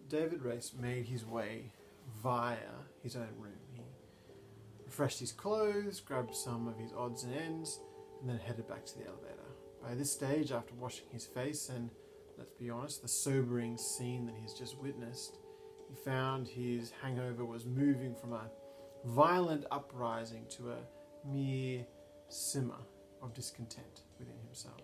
David Race made his way via his own room. He refreshed his clothes, grabbed some of his odds and ends, and then headed back to the elevator. By this stage, after washing his face and, let's be honest, the sobering scene that he's just witnessed, he found his hangover was moving from a violent uprising to a mere simmer of discontent within himself.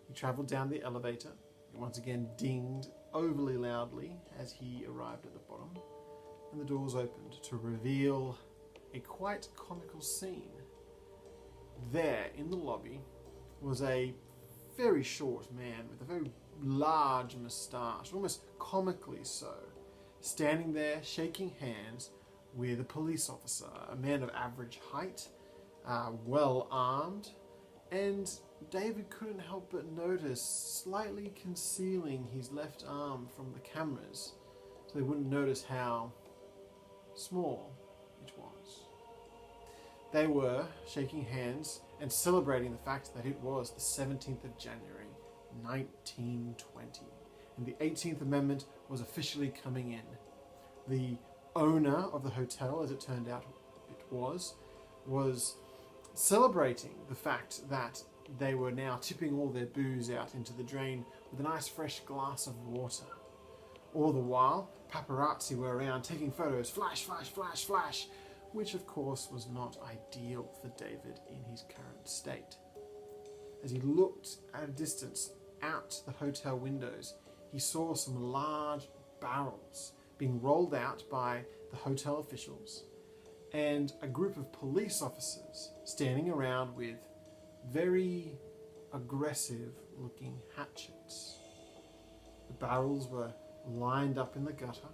He travelled down the elevator. It once again dinged overly loudly as he arrived at the bottom, and the doors opened to reveal a quite comical scene. There, in the lobby, was a very short man with a very large moustache, almost comically so, standing there shaking hands with a police officer, a man of average height, well armed, and David couldn't help but notice slightly concealing his left arm from the cameras so they wouldn't notice how small it was. They were shaking hands and celebrating the fact that it was the 17th of January, 1920, and the 18th Amendment was officially coming in. The owner of the hotel, as it turned out it was celebrating the fact that they were now tipping all their booze out into the drain with a nice fresh glass of water. All the while, paparazzi were around taking photos, flash, flash, flash, flash, which of course was not ideal for David in his current state. As he looked at a distance out the hotel windows, he saw some large barrels being rolled out by the hotel officials and a group of police officers standing around with very aggressive looking hatchets. The barrels were lined up in the gutter,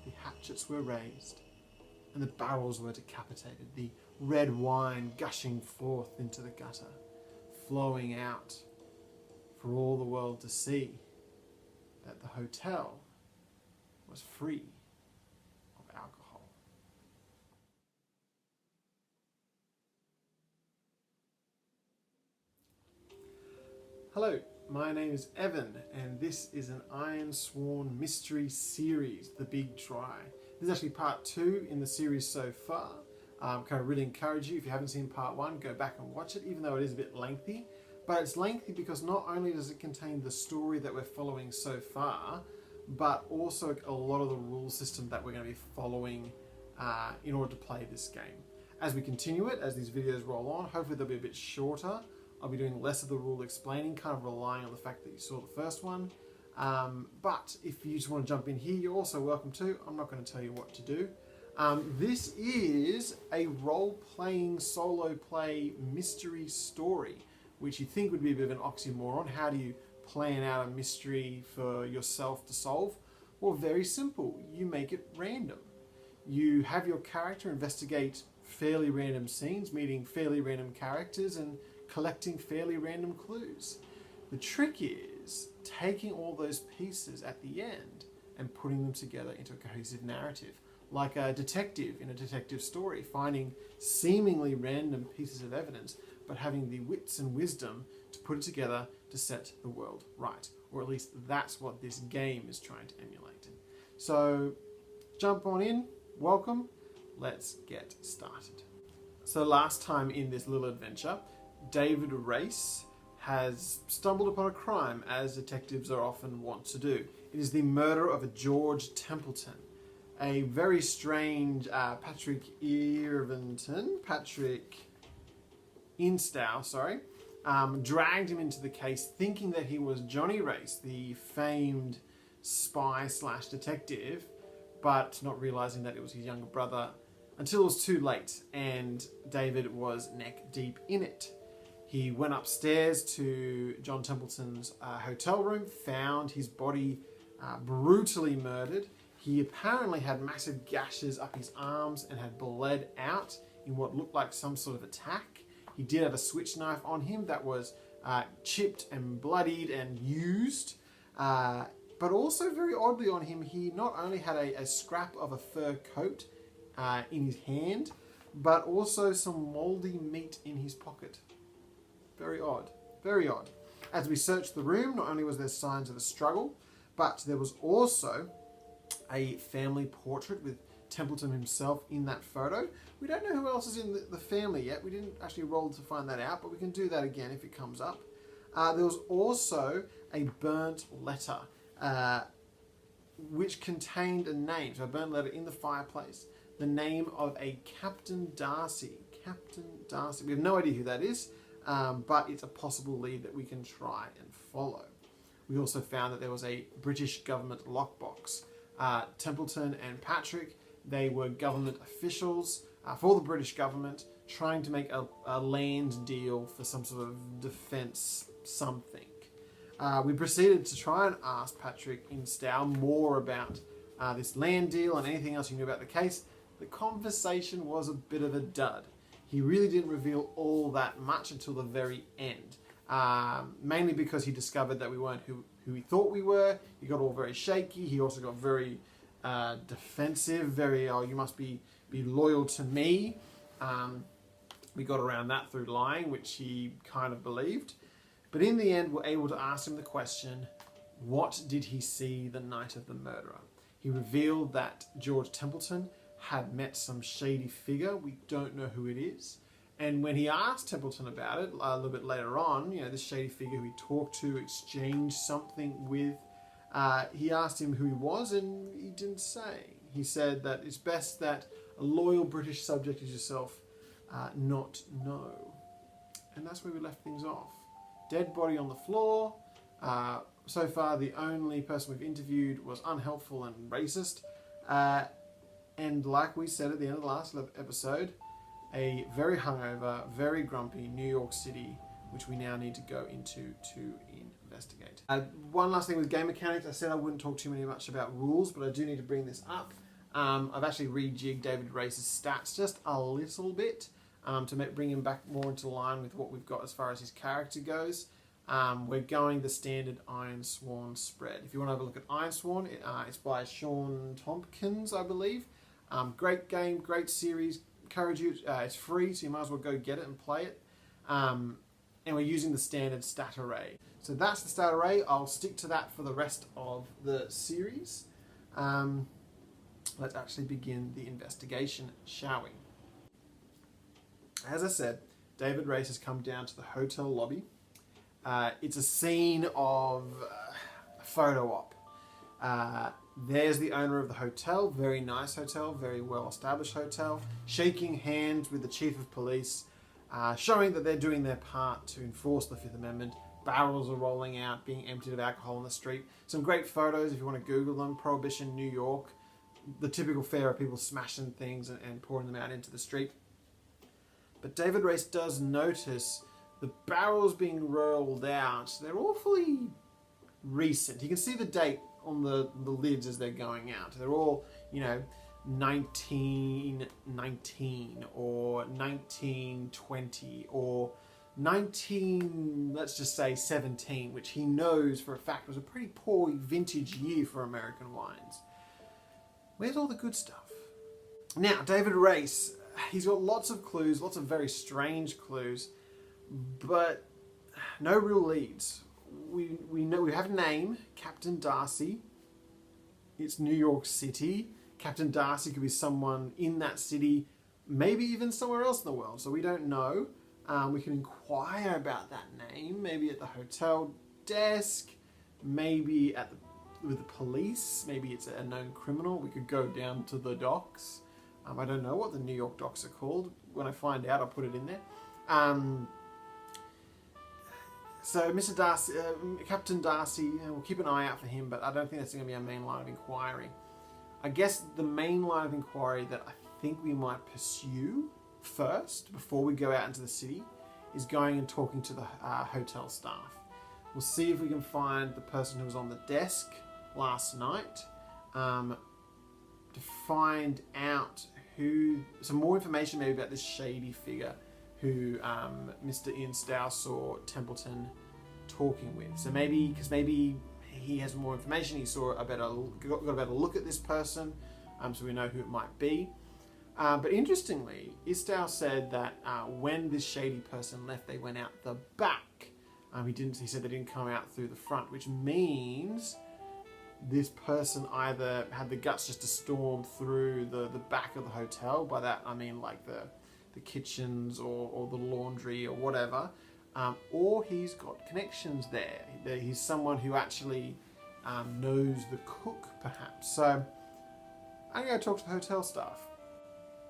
the hatchets were raised, and the barrels were decapitated, the red wine gushing forth into the gutter, flowing out for all the world to see that the hotel was free of alcohol. Hello, my name is Evan, and this is an Ironsworn mystery series, The Big Try. This is actually part 2 in the series so far. Kind of really encourage you, if you haven't seen part 1, go back and watch it, even though it is a bit lengthy. But it's lengthy because not only does it contain the story that we're following so far, but also a lot of the rule system that we're going to be following in order to play this game. As we continue it, as these videos roll on, hopefully they'll be a bit shorter. I'll be doing less of the rule explaining, kind of relying on the fact that you saw the first one. But if you just want to jump in here, you're also welcome to. I'm not going to tell you what to do. This is a role-playing, solo play mystery story, which you think would be a bit of an oxymoron. How do you plan out a mystery for yourself to solve? Well, very simple. You make it random. You have your character investigate fairly random scenes, meeting fairly random characters, and collecting fairly random clues. The trick is taking all those pieces at the end and putting them together into a cohesive narrative, like a detective in a detective story, finding seemingly random pieces of evidence, but having the wits and wisdom to put it together to set the world right. Or at least that's what this game is trying to emulate. So jump on in, welcome, let's get started. So last time in this little adventure, David Race has stumbled upon a crime, as detectives are often wont to do. It is the murder of a George Templeton, a very strange Patrick Instow, dragged him into the case thinking that he was Johnny Race, the famed spy/detective, but not realizing that it was his younger brother until it was too late and David was neck deep in it. He went upstairs to John Templeton's hotel room, found his body brutally murdered. He apparently had massive gashes up his arms and had bled out in what looked like some sort of attack. He did have a switch knife on him that was chipped and bloodied and used. But also very oddly on him, he not only had a scrap of a fur coat in his hand, but also some mouldy meat in his pocket. Very odd, very odd. As we searched the room, not only was there signs of a struggle, But there was also a family portrait with Templeton himself in that photo. We don't know who else is in the family yet. We didn't actually roll to find that out, but we can do that again if it comes up. There was also a burnt letter, which contained a name. So a burnt letter in the fireplace. The name of a Captain Darcy. Captain Darcy. We have no idea who that is, but it's a possible lead that we can try and follow. We also found that there was a British government lockbox. Templeton and Patrick, they were government officials for the British government, trying to make a land deal for some sort of defence something. We proceeded to try and ask Patrick in Stow more about this land deal and anything else he knew about the case. The conversation was a bit of a dud. He really didn't reveal all that much until the very end. Mainly because he discovered that we weren't who he thought we were. He got all very shaky. He also got very defensive, very, oh, you must be loyal to me. We got around that through lying, which he kind of believed. But in the end, we're able to ask him the question, what did he see the night of the murderer? He revealed that George Templeton had met some shady figure. We don't know who it is. And when he asked Templeton about it a little bit later on, you know, this shady figure who he talked to, exchanged something with, he asked him who he was, and he didn't say. He said that it's best that a loyal British subject as yourself not know. And that's where we left things off. Dead body on the floor. So far, the only person we've interviewed was unhelpful and racist. And like we said at the end of the last episode, a very hungover, very grumpy New York City, which we now need to go into to investigate. One last thing with game mechanics. I said I wouldn't talk too much about rules, but I do need to bring this up. I've actually rejigged David Race's stats just a little bit to bring him back more into line with what we've got as far as his character goes. We're going the standard Ironsworn spread. If you want to have a look at Ironsworn, it's by Sean Tompkins, I believe. Great game, great series. Encourage you. It's free, so you might as well go get it and play it. And we're using the standard stat array. So that's the stat array. I'll stick to that for the rest of the series. Let's actually begin the investigation, shall we? As I said, David Race has come down to the hotel lobby. It's a scene of a photo op. There's the owner of the hotel, very nice hotel, very well-established hotel, shaking hands with the chief of police, showing that they're doing their part to enforce the Fifth Amendment. Barrels are rolling out, being emptied of alcohol on the street. Some great photos if you want to Google them. Prohibition New York. The typical fare of people smashing things and pouring them out into the street. But David Race does notice the barrels being rolled out. They're awfully recent. You can see the date on the lids as they're going out. They're all, 1919 or 1920 or 17, which he knows for a fact was a pretty poor vintage year for American wines. Where's all the good stuff? Now, David Race, he's got lots of clues, lots of very strange clues, but no real leads. We know we have a name, Captain Darcy. It's New York City. Captain Darcy could be someone in that city, maybe even somewhere else in the world. So we don't know. We can inquire about that name, maybe at the hotel desk, maybe with the police. Maybe it's a known criminal. We could go down to the docks. I don't know what the New York docks are called. When I find out, I'll put it in there. So Mr. Darcy, Captain Darcy, we'll keep an eye out for him, but I don't think that's going to be our main line of inquiry. I guess the main line of inquiry that I think we might pursue first, before we go out into the city, is going and talking to the hotel staff. We'll see if we can find the person who was on the desk last night, to find out some more information maybe about this shady figure who Mr. Ian Stow saw Templeton talking with. So maybe he has more information. He got a better look at this person, so we know who it might be. But interestingly, Stow said that when this shady person left, they went out the back. He said they didn't come out through the front, which means this person either had the guts just to storm through the back of the hotel. By that I mean like the kitchens or the laundry or whatever, or he's got connections there. He's someone who actually knows the cook, perhaps. So I'm going to talk to the hotel staff.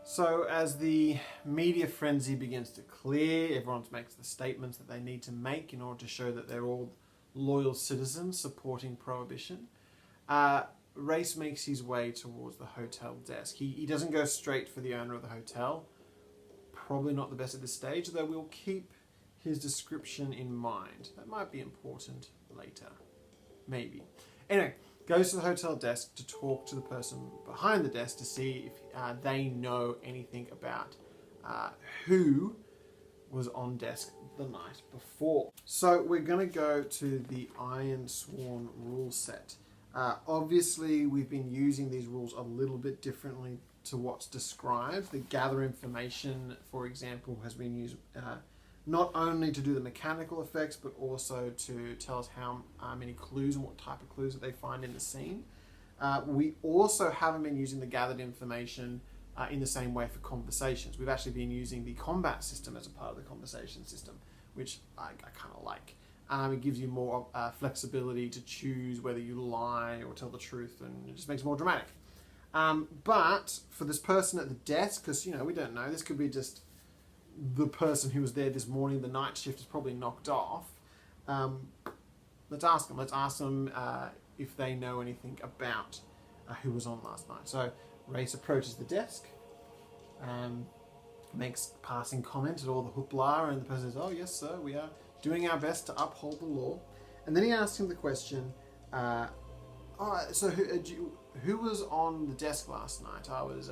So as the media frenzy begins to clear, everyone makes the statements that they need to make in order to show that they're all loyal citizens supporting Prohibition. Race makes his way towards the hotel desk. He doesn't go straight for the owner of the hotel. Probably not the best at this stage, though we'll keep his description in mind. That might be important later. Maybe. Anyway, goes to the hotel desk to talk to the person behind the desk to see if they know anything about who was on desk the night before. So we're going to go to the Ironsworn rule set. Obviously, we've been using these rules a little bit differently to what's described. The gather information, for example, has been used not only to do the mechanical effects, but also to tell us how many clues and what type of clues that they find in the scene. We also haven't been using the gathered information in the same way for conversations. We've actually been using the combat system as a part of the conversation system, which I kind of like. It gives you more flexibility to choose whether you lie or tell the truth, and it just makes it more dramatic. But for this person at the desk, because we don't know, this could be just the person who was there this morning, the night shift is probably knocked off. Let's ask them. Let's ask them if they know anything about who was on last night. So Race approaches the desk, makes a passing comment at all the hoopla, and the person says, "Oh yes, sir, we are doing our best to uphold the law." And then he asks him the question, so who was on the desk last night? I was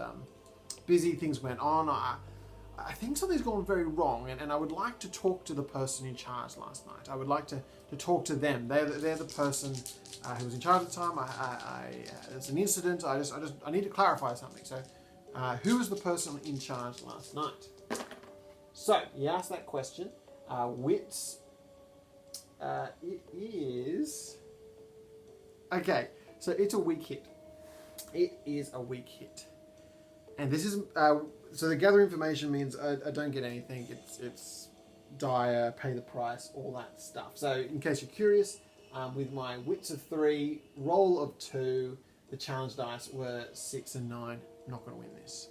busy, things went on. I think something's gone very wrong, and I would like to talk to the person in charge last night. I would like to talk to them. They're the person who was in charge at the time. There's an incident. I need to clarify something. So, who was the person in charge last night? So he asked that question. Wits. It is okay. So it's a weak hit. It is a weak hit, and this is so the gather information means I don't get anything. It's dire, pay the price, all that stuff. So in case you're curious, with my wits of 3, roll of 2, the challenge dice were 6 and 9. I'm not going to win this.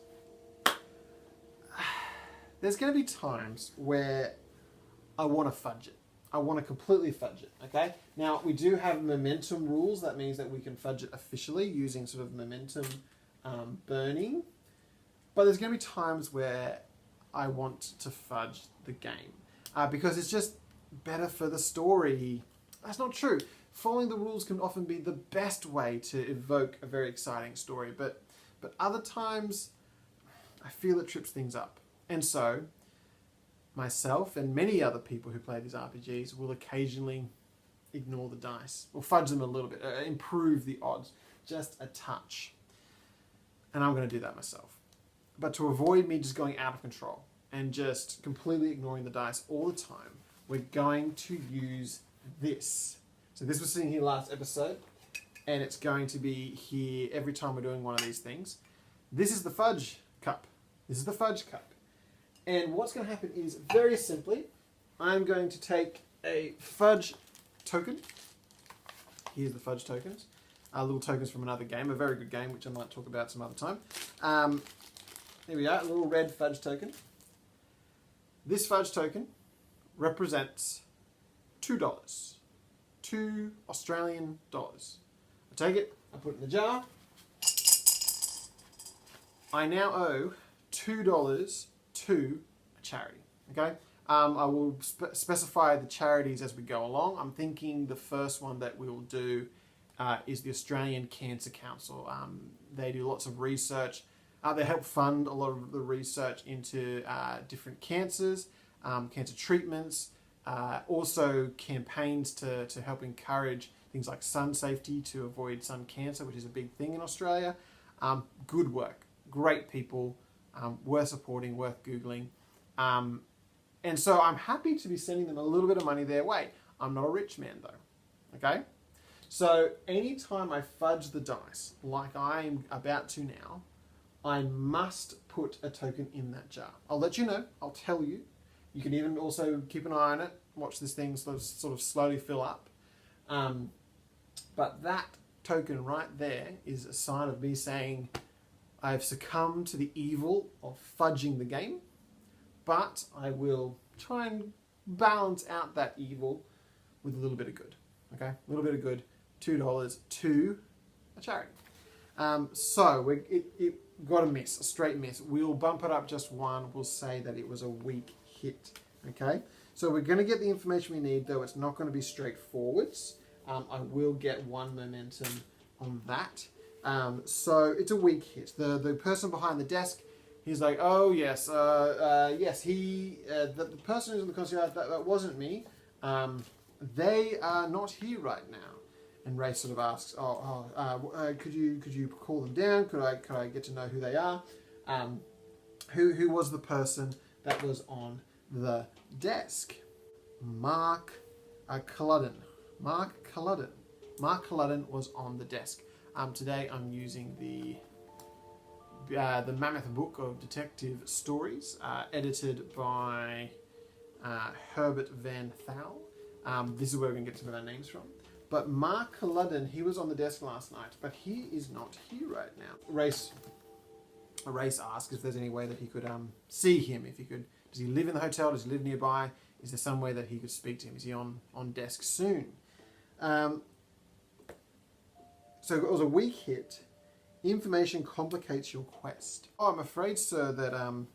There's going to be times where I want to fudge it. I want to completely fudge it, okay? Now, we do have momentum rules. That means that we can fudge it officially using sort of momentum burning. But there's going to be times where I want to fudge the game because it's just better for the story. That's not true. Following the rules can often be the best way to evoke a very exciting story, but other times I feel it trips things up. And so myself and many other people who play these RPGs will occasionally ignore the dice or fudge them a little bit, improve the odds just a touch. And I'm going to do that myself. But to avoid me just going out of control and just completely ignoring the dice all the time, we're going to use this. So this was sitting here last episode, and it's going to be here every time we're doing one of these things. This is the fudge cup. This is the fudge cup. And what's going to happen is, very simply, I'm going to take a fudge token. Here's the fudge tokens. Little tokens from another game, a very good game, which I might talk about some other time. Here we are, a little red fudge token. This fudge token represents $2. 2 Australian dollars. I take it, I put it in the jar. I now owe $2 to a charity, okay? I will specify the charities as we go along. I'm thinking the first one that we will do is the Australian Cancer Council. They do lots of research. They help fund a lot of the research into different cancers, cancer treatments, also campaigns to help encourage things like sun safety to avoid sun cancer, which is a big thing in Australia. Good work, great people, worth supporting, worth Googling. And so I'm happy to be sending them a little bit of money their way. I'm not a rich man though, okay? So anytime I fudge the dice, like I'm about to now, I must put a token in that jar. I'll let you know. I'll tell you. You can even also keep an eye on it. Watch this thing sort of slowly fill up. But that token right there is a sign of me saying I've succumbed to the evil of fudging the game, but I will try and balance out that evil with a little bit of good. Okay, a little bit of good. $2 to a charity. So it got a miss, a straight miss. We'll bump it up just one. We'll say that it was a weak hit. Okay, so we're going to get the information we need, though it's not going to be straightforwards. I will get one momentum on that. So it's a weak hit. The person behind the desk, he's like, oh yes, yes, the person who's in the concierge, that wasn't me. They are not here right now. And Ray sort of asks, could you call them down? Could I get to know who they are? Who was the person that was on the desk? Mark Culloden. Mark Culloden was on the desk. Today I'm using the Mammoth Book of Detective Stories, edited by Herbert Van Thal. This is where we're going to get some of our names from. But Mark Culloden, he was on the desk last night, but he is not here right now. Race asked if there's any way that he could see him. If he could, does he live in the hotel? Does he live nearby? Is there some way that he could speak to him? Is he on desk soon? So it was a weak hit. Information complicates your quest. Oh, I'm afraid, sir, that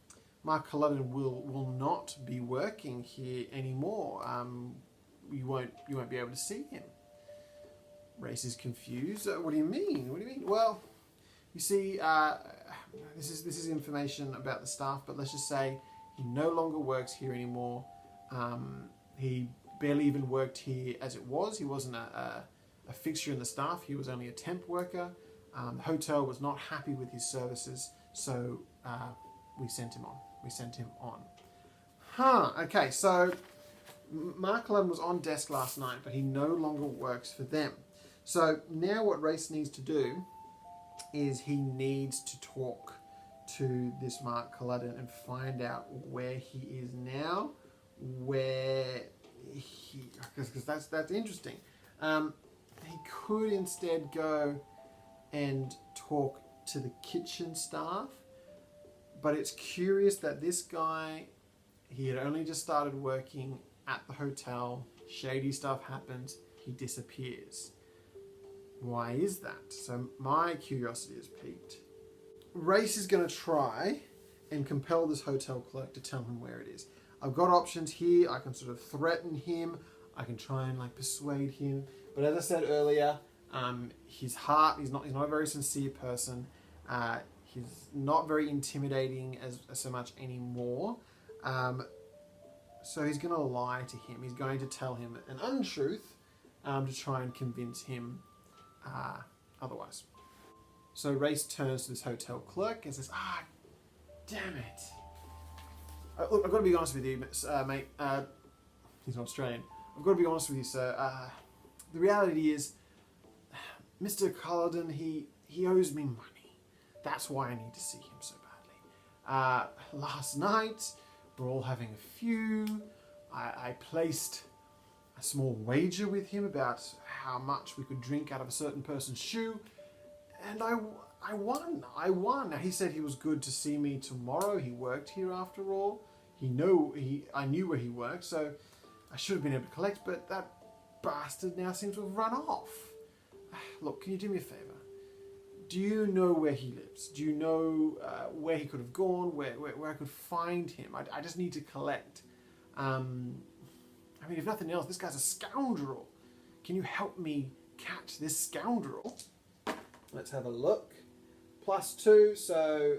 Mark Culloden will not be working here anymore. You won't be able to see him. Race is confused. What do you mean? What do you mean? Well, you see, this is information about the staff, but let's just say he no longer works here anymore. He barely even worked here as it was. He wasn't a fixture in the staff. He was only a temp worker. The hotel was not happy with his services, so we sent him on. Okay, so Mark Culloden was on desk last night, but he no longer works for them. So now what Race needs to do is he needs to talk to this Mark Culloden and find out where he is now, because that's interesting. He could instead go and talk to the kitchen staff, but it's curious that this guy, he had only just started working at the hotel, shady stuff happens, he disappears. Why is that? So my curiosity is piqued. Race is going to try and compel this hotel clerk to tell him where it is. I've got options here. I can sort of threaten him. I can try and persuade him. But as I said earlier, his heart, he's not a very sincere person. He's not very intimidating as so much anymore. So he's going to lie to him. He's going to tell him an untruth to try and convince him otherwise. So Race turns to this hotel clerk and says, damn it. Look, I've got to be honest with you, mate. He's an Australian. I've got to be honest with you, sir. The reality is, Mr. Culloden, he owes me money. That's why I need to see him so badly. Last night, we're all having a few. I placed a small wager with him about how much we could drink out of a certain person's shoe, and I won. Now, he said he was good to see me tomorrow. He worked here after all. I knew where he worked, so I should have been able to collect, but that bastard now seems to have run off. Look, can you do me a favour? Do you know where he lives? Do you know where he could have gone, where I could find him? I just need to collect. If nothing else, this guy's a scoundrel. Can you help me catch this scoundrel? Let's have a look. +2, so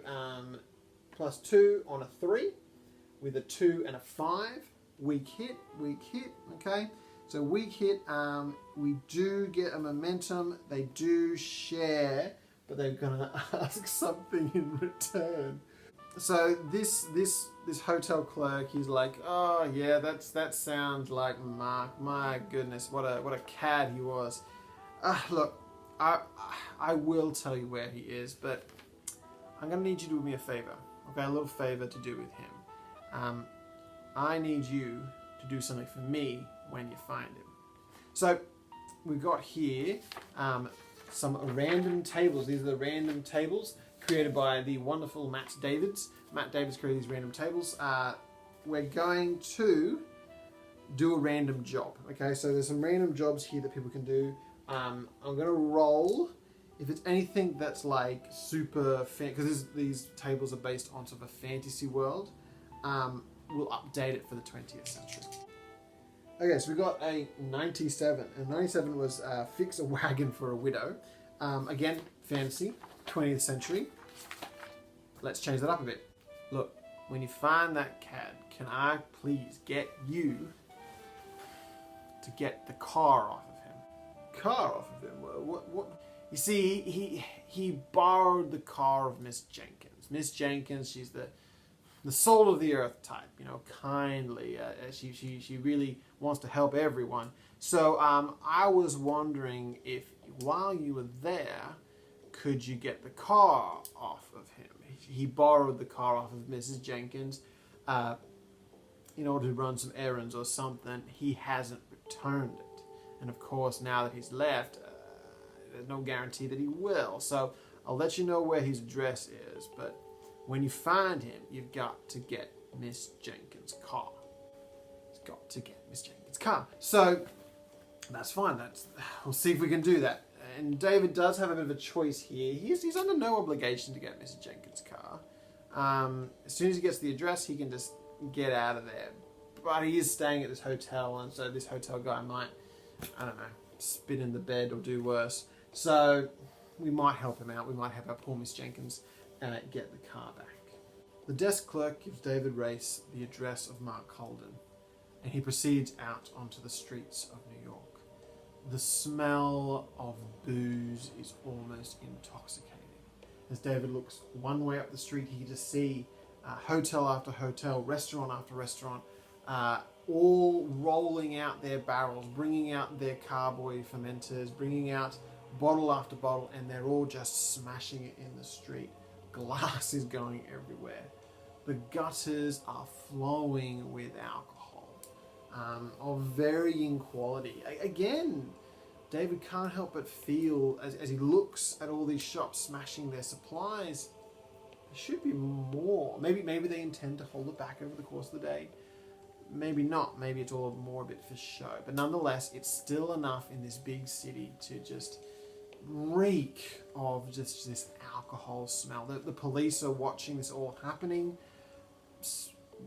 +2 on a 3 with a 2 and a 5. Weak hit, okay? So weak hit, we do get a momentum. They do share, but they're gonna ask something in return. So this hotel clerk, he's like, oh yeah, that sounds like Mark. My goodness, what a cad he was. Look, I will tell you where he is, but I'm going to need you to do me a favour. Okay, a little favour to do with him. I need you to do something for me when you find him. So, we've got here some random tables. These are the random tables created by the wonderful Matt Davids. Matt Davids created these random tables. We're going to do a random job. Okay, so there's some random jobs here that people can do. I'm going to roll. If it's anything that's like super because these tables are based on sort of a fantasy world, we'll update it for the 20th century. Okay, so we got a 97, and 97 was fix a wagon for a widow. Again, fantasy, 20th century. Let's change that up a bit. Look, when you find that cad, can I please get you to get the car off of him? Car off of him? What? You see, he borrowed the car of Miss Jenkins. Miss Jenkins, she's the soul of the earth type, you know, kindly. She really wants to help everyone. So I was wondering if while you were there, could you get the car off of him? He borrowed the car off of Mrs. Jenkins in order to run some errands or something. He hasn't returned it. And of course, now that he's left, there's no guarantee that he will. So I'll let you know where his address is, but when you find him, you've got to get Miss Jenkins' car. He's got to get Miss Jenkins' car. So that's fine. We'll see if we can do that. And David does have a bit of a choice here. He's under no obligation to get Mrs. Jenkins' car. As soon as he gets the address, he can just get out of there. But he is staying at this hotel, and so this hotel guy might, I don't know, spit in the bed or do worse. So we might help him out. We might have our poor Miss Jenkins get the car back. The desk clerk gives David Race the address of Mark Holden, and he proceeds out onto the streets of New York. The smell of booze is almost intoxicating. As David looks one way up the street, he can just see hotel after hotel, restaurant after restaurant, all rolling out their barrels, bringing out their carboy fermenters, bringing out bottle after bottle, and they're all just smashing it in the street. Glass is going everywhere. The gutters are flowing with alcohol of varying quality. Again, David can't help but feel, as he looks at all these shops smashing their supplies, there should be more. Maybe they intend to hold it back over the course of the day. Maybe not. Maybe it's all more a bit for show. But nonetheless, it's still enough in this big city to just reek of just this alcohol smell. The police are watching this all happening,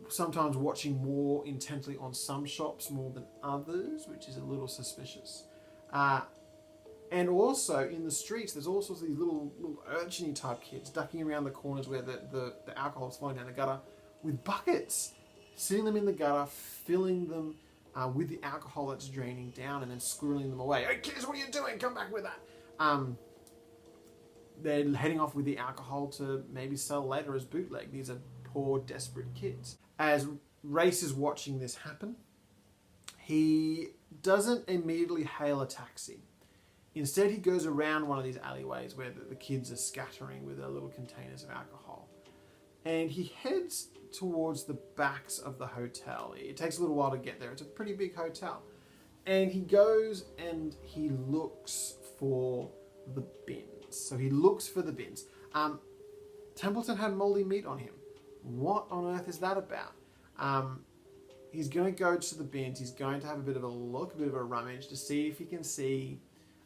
sometimes watching more intently on some shops more than others, which is a little suspicious. And also in the streets, there's all sorts of these little urchin-y type kids ducking around the corners where the alcohol is flowing down the gutter with buckets, sitting them in the gutter, filling them with the alcohol that's draining down, and then squirreling them away. Hey kids, what are you doing? Come back with that. They're heading off with the alcohol to maybe sell later as bootleg. These are poor, desperate kids. As Race is watching this happen, he doesn't immediately hail a taxi. Instead, he goes around one of these alleyways where the kids are scattering with their little containers of alcohol. And he heads towards the backs of the hotel. It takes a little while to get there. It's a pretty big hotel. And he goes and he looks for the bins. So he looks for the bins. Templeton had moldy meat on him. What on earth is that about? He's going to go to the bins. He's going to have a bit of a look, a bit of a rummage to see if he can see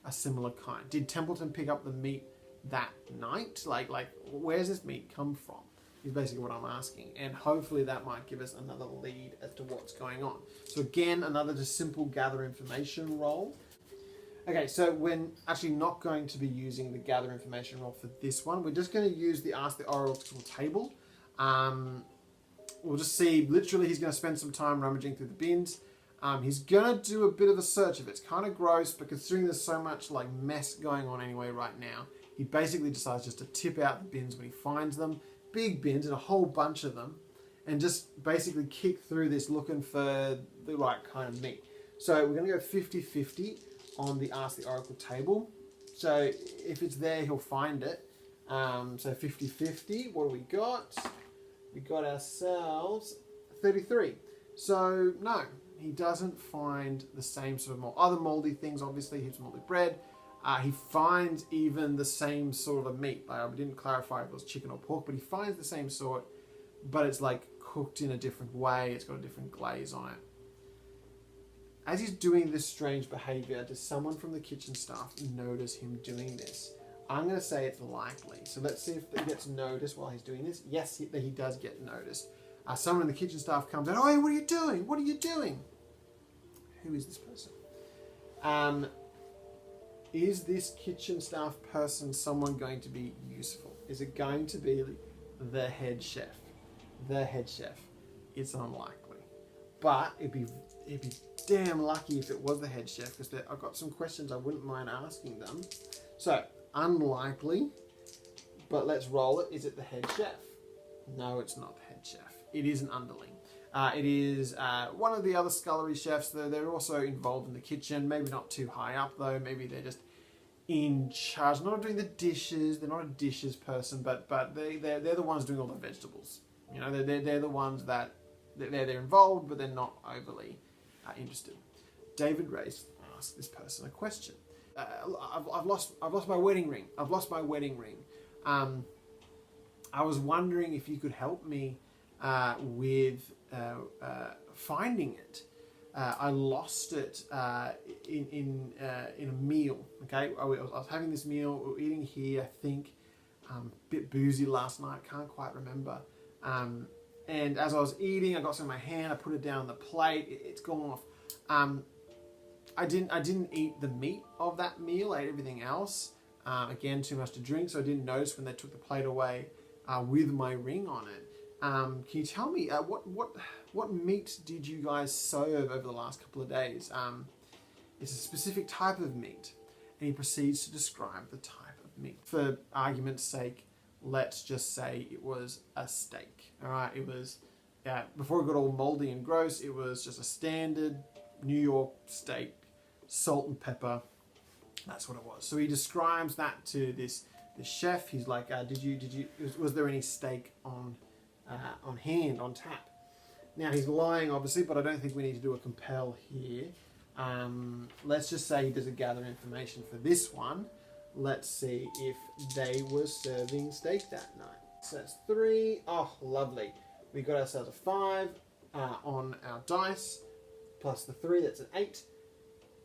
a similar kind. Did Templeton pick up the meat that night? Like where's this meat come from? Is basically what I'm asking. And hopefully that might give us another lead as to what's going on. So again, another just simple gather information roll. Okay, so we're actually not going to be using the gather information roll for this one. We're just going to use the ask the oracle table. We'll just see, literally he's going to spend some time rummaging through the bins. He's going to do a bit of a search of it. It's kind of gross, but considering there's so much like mess going on anyway right now, he basically decides just to tip out the bins when he finds them. Big bins and a whole bunch of them, and just basically kick through this looking for the right kind of meat. So we're going to go 50-50 on the Ask the Oracle table. So if it's there, he'll find it. So 50-50, what do we got? We got ourselves 33. So no, he doesn't find the same sort of other moldy things, obviously, heaps of moldy bread. He finds even the same sort of meat. Like, we didn't clarify if it was chicken or pork, but he finds the same sort, but it's like cooked in a different way. It's got a different glaze on it. As he's doing this strange behavior, does someone from the kitchen staff notice him doing this? I'm going to say it's likely. So let's see if he gets noticed while he's doing this. Yes, he does get noticed. Someone in the kitchen staff comes out, "Oh, hey, what are you doing? What are you doing?" Who is this person? Is this kitchen staff person someone going to be useful? Is it going to be the head chef? The head chef. It's unlikely. But it'd be damn lucky if it was the head chef, because I've got some questions I wouldn't mind asking them. So, unlikely, but let's roll it. Is it the head chef? No, it's not the head chef. It is an underling. It is one of the other scullery chefs. They're also involved in the kitchen. Maybe not too high up though. Maybe they're just in charge, not doing the dishes. They're not a dishes person, but they're the ones doing all the vegetables. You know, they're the ones that they're involved, but they're not overly interested. David Race asked this person a question. I've lost my wedding ring. I've lost my wedding ring. I was wondering if you could help me with finding it. I lost it in a meal. Okay, I was having this meal, we were eating here. I think a bit boozy last night. Can't quite remember. And as I was eating, I got some in my hand. I put it down on the plate. It's gone off. I didn't eat the meat of that meal. I ate everything else. Again, too much to drink, so I didn't notice when they took the plate away with my ring on it. Can you tell me what meat did you guys serve over the last couple of days? It's a specific type of meat, and he proceeds to describe the type of meat. For argument's sake, let's just say it was a steak. All right, it was before it got all moldy and gross. It was just a standard New York steak, salt and pepper. That's what it was. So he describes that to this chef. He's like, was there any steak on hand, on tap? Now he's lying, obviously, but I don't think we need to do a compel here. Let's just say he doesn't gather information for this one. Let's see if they were serving steak that night. So that's 3. Oh, lovely. We got ourselves a 5 on our dice, plus the 3, that's an 8.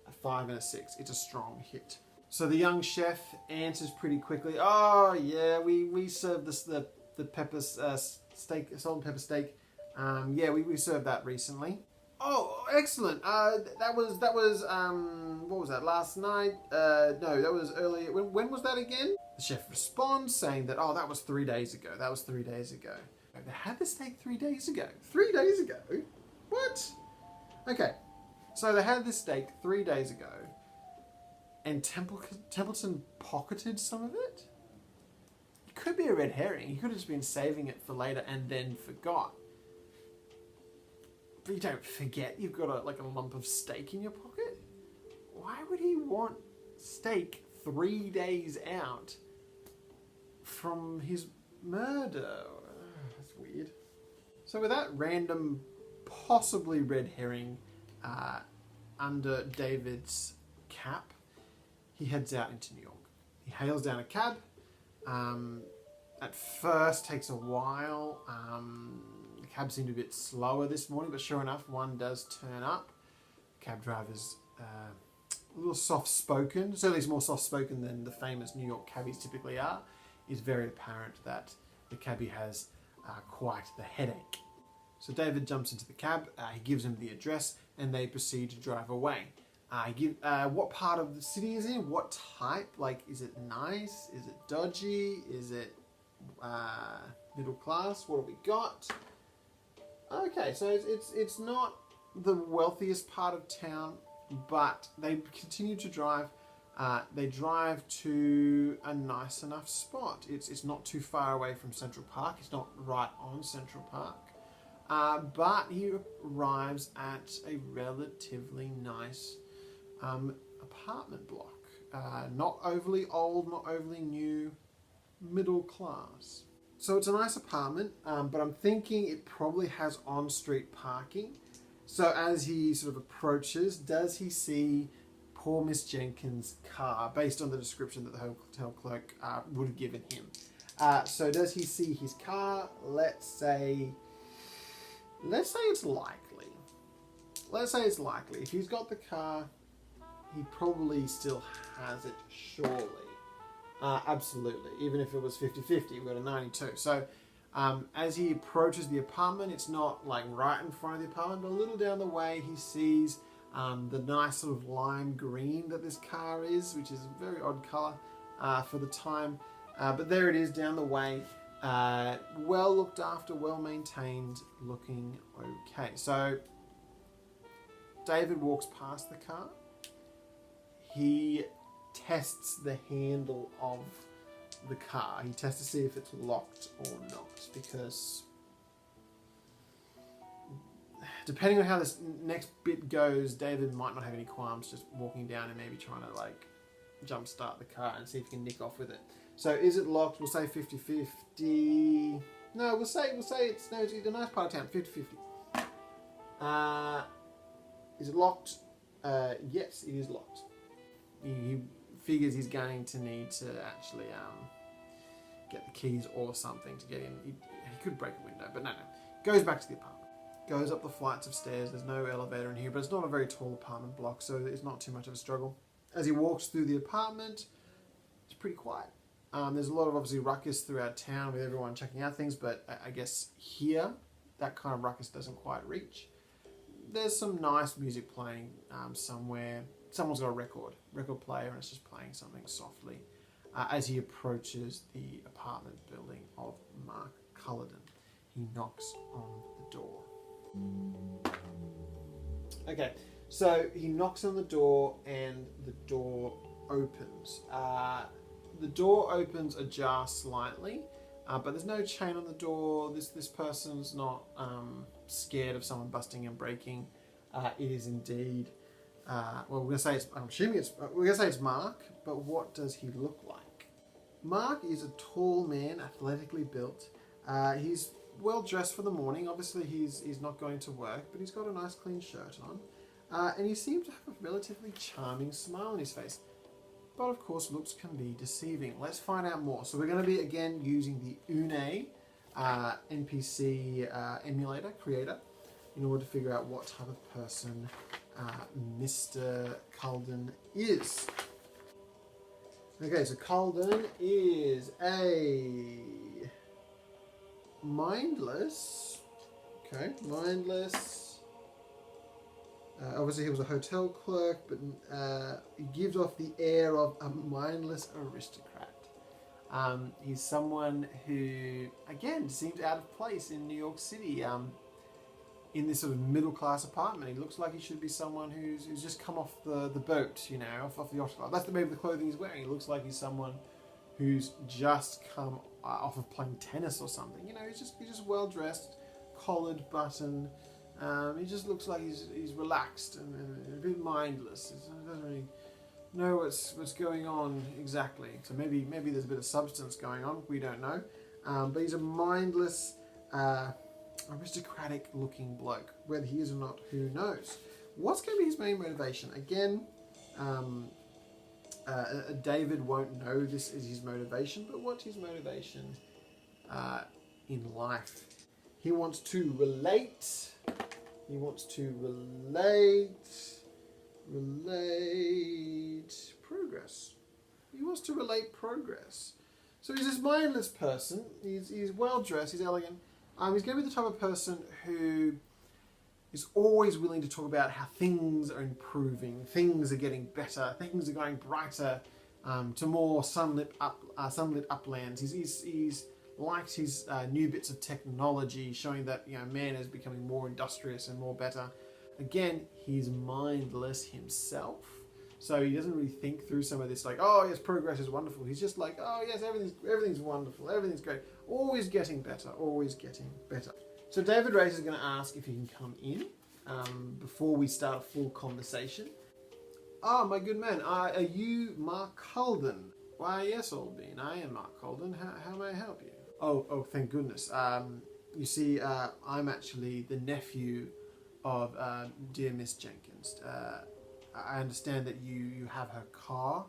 A 5 and a 6. It's a strong hit. So the young chef answers pretty quickly. Oh yeah, we served the pepper steak, salt and pepper steak. Yeah, we served that recently. Oh, excellent. That was what was that, last night? No, that was earlier. When was that again? The chef responds saying that, oh, that was 3 days ago. That was 3 days ago. They had the steak 3 days ago. 3 days ago? What? Okay. So they had this steak 3 days ago, and Templeton pocketed some of it? It could be a red herring. He could have just been saving it for later and then forgot. But you don't forget you've got a lump of steak in your pocket? Why would he want steak 3 days out from his murder? That's weird. So with that random, possibly red herring under David's cap, he heads out into New York. He hails down a cab. At first takes a while. The cab seemed a bit slower this morning, but sure enough, one does turn up. The cab driver's a little soft-spoken, certainly he's more soft-spoken than the famous New York cabbies typically are. It's very apparent that the cabbie has quite the headache. So David jumps into the cab, he gives him the address, and they proceed to drive away. What part of the city is it in? What type? Like, is it nice? Is it dodgy? Is it middle class? What have we got? Okay, so it's not the wealthiest part of town, but they continue to drive. They drive to a nice enough spot. It's not too far away from Central Park. It's not right on Central Park. But he arrives at a relatively nice apartment block. Not overly old, not overly new, middle class. So it's a nice apartment, but I'm thinking it probably has on-street parking. So as he sort of approaches, does he see poor Miss Jenkins' car, based on the description that the hotel clerk would have given him? So does he see his car? Let's say it's likely. Let's say it's likely. If he's got the car, he probably still has it, surely. Absolutely. Even if it was 50-50, we've got a 92. So as he approaches the apartment, it's not like right in front of the apartment, but a little down the way, he sees the nice sort of lime green that this car is, which is a very odd colour for the time. But there it is down the way. Well looked after, well maintained, looking okay. So David walks past the car. He tests the handle of the car. He tests to see if it's locked or not, because depending on how this next bit goes, David might not have any qualms just walking down and maybe trying to like jump start the car and see if he can nick off with it. So is it locked? We'll say 50-50. No, we'll say it's a nice part of town. 50-50. Is it locked? Yes, it is locked. He figures he's going to need to actually get the keys or something to get in. He could break a window, but no. Goes back to the apartment. Goes up the flights of stairs. There's no elevator in here, but it's not a very tall apartment block, so it's not too much of a struggle. As he walks through the apartment, it's pretty quiet. There's a lot of obviously ruckus throughout town with everyone checking out things, but I guess here, that kind of ruckus doesn't quite reach. There's some nice music playing somewhere. Someone's got a record player, and it's just playing something softly as he approaches the apartment building of Mark Culloden. He knocks on the door. Okay, so he knocks on the door and the door opens. The door opens ajar slightly, but there's no chain on the door. This person's not scared of someone busting and breaking. It is indeed. We're gonna say it's. I'm assuming we're gonna say it's Mark, but what does he look like? Mark is a tall man, athletically built. He's well dressed for the morning. Obviously, he's not going to work, but he's got a nice clean shirt on, and he seems to have a relatively charming smile on his face. But of course, looks can be deceiving. Let's find out more. So we're going to be again using the Une NPC emulator creator in order to figure out what type of person Mr. Culloden is. Okay, so Culloden is a mindless. Okay, mindless. Obviously, he was a hotel clerk, but he gives off the air of a mindless aristocrat. He's someone who, again, seems out of place in New York City. In this sort of middle-class apartment, he looks like he should be someone who's just come off the boat, you know, off the yacht club. That's maybe the clothing he's wearing. He looks like he's someone who's just come off of playing tennis or something. You know, he's just well dressed, collared, button. He just looks like he's relaxed and a bit mindless. He doesn't really know what's going on exactly. So maybe there's a bit of substance going on. We don't know. But he's a mindless, aristocratic-looking bloke. Whether he is or not, who knows? What's going to be his main motivation? Again, David won't know this is his motivation, but what's his motivation in life? He wants to relate. He wants to relate progress. He wants to relate progress. So he's this mindless person. He's well dressed. He's elegant. He's going to be the type of person who is always willing to talk about how things are improving, things are getting better, things are going brighter, to more sunlit uplands. He's liked his new bits of technology, showing that man is becoming more industrious and more better. Again, he's mindless himself, so he doesn't really think through some of this. Like, oh yes, progress is wonderful. He's just like, oh yes, everything's wonderful, everything's great, always getting better, always getting better. So David Race is going to ask if he can come in before we start a full conversation. Ah, my good man, are you Mark Holden? Why, yes, old bean, I am Mark Holden. How may I help you? Oh, thank goodness. You see, I'm actually the nephew of dear Miss Jenkins. I understand that you have her car.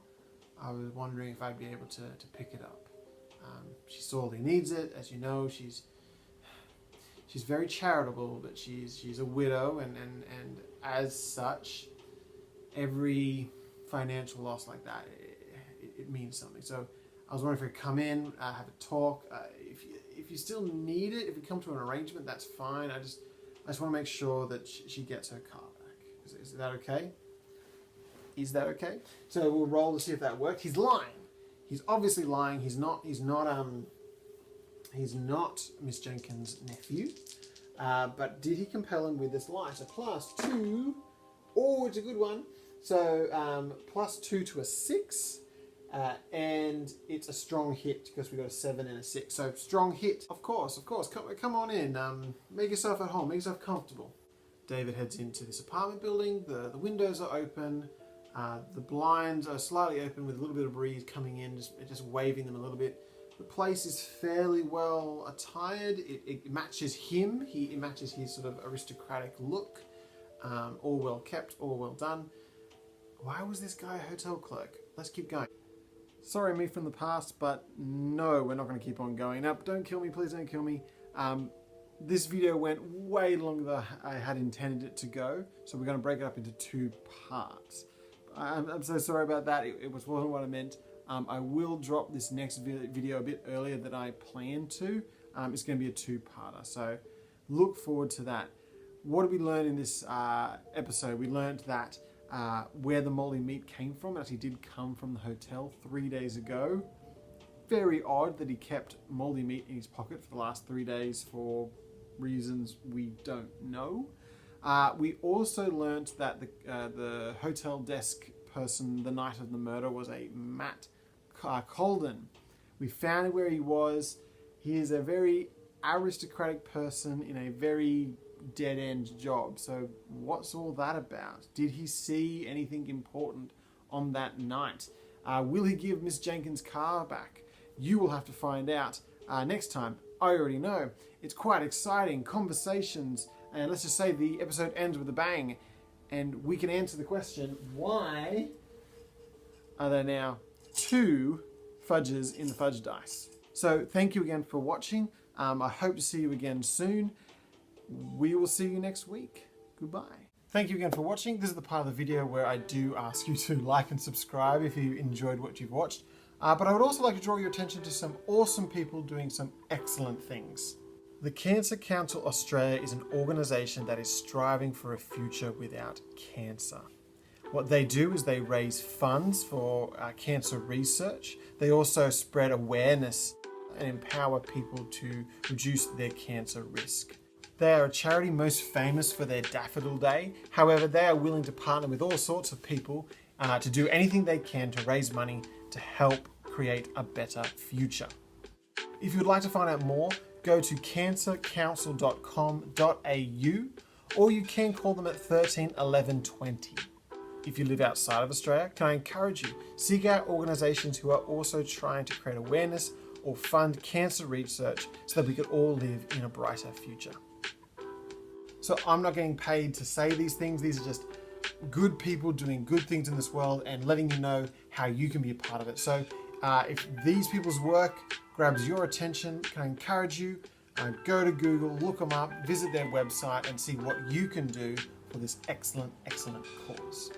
I was wondering if I'd be able to pick it up. She sorely needs it. As you know, she's very charitable, but she's a widow, and as such, every financial loss like that, it means something. So I was wondering if we could come in, have a talk. If you still need it, if we come to an arrangement, that's fine. I just want to make sure that she gets her car back. Is that okay? Is that okay? So we'll roll to see if that worked. He's lying. He's obviously lying. He's not Miss Jenkins' nephew. But did he compel him with this lie? So +2. Oh, it's a good one. So +2 to a 6. And it's a strong hit because we got a 7 and a 6. So strong hit, of course. Come on in. Make yourself at home. Make yourself comfortable. David heads into this apartment building. The windows are open. The blinds are slightly open with a little bit of breeze coming in, just waving them a little bit. The place is fairly well attired. It matches him. It matches his sort of aristocratic look. All well kept, all well done. Why was this guy a hotel clerk? Let's keep going. Sorry, me from the past, but no, we're not going to keep on going. Now, don't kill me, please don't kill me. This video went way longer than I had intended it to go, so we're going to break it up into 2 parts. I'm so sorry about that. It wasn't what I meant. I will drop this next video a bit earlier than I planned to. It's going to be a 2-parter, so look forward to that. What did we learn in this episode? We learned that where the moldy meat came from, it actually did come from the hotel 3 days ago. Very odd that he kept moldy meat in his pocket for the last 3 days for reasons we don't know. We also learnt that the hotel desk person the night of the murder was a Matt Colden. We found where he was. He is a very aristocratic person in a very dead-end job. So what's all that about? Did he see anything important on that night? Will he give Miss Jenkins' car back? You will have to find out next time. I already know. It's quite exciting. Conversations. And let's just say the episode ends with a bang. And we can answer the question, why are there now 2 fudges in the fudge dice? So thank you again for watching. I hope to see you again soon. We will see you next week. Goodbye. Thank you again for watching. This is the part of the video where I do ask you to like and subscribe if you enjoyed what you've watched. But I would also like to draw your attention to some awesome people doing some excellent things. The Cancer Council Australia is an organisation that is striving for a future without cancer. What they do is they raise funds for cancer research. They also spread awareness and empower people to reduce their cancer risk. They are a charity most famous for their Daffodil Day. However, they are willing to partner with all sorts of people to do anything they can to raise money to help create a better future. If you would like to find out more, go to cancercouncil.com.au, or you can call them at 13 11 20. If you live outside of Australia, can I encourage you, seek out organisations who are also trying to create awareness or fund cancer research so that we could all live in a brighter future. So I'm not getting paid to say these things. These are just good people doing good things in this world and letting you know how you can be a part of it. So if these people's work grabs your attention, can I encourage you, go to Google, look them up, visit their website and see what you can do for this excellent, excellent cause.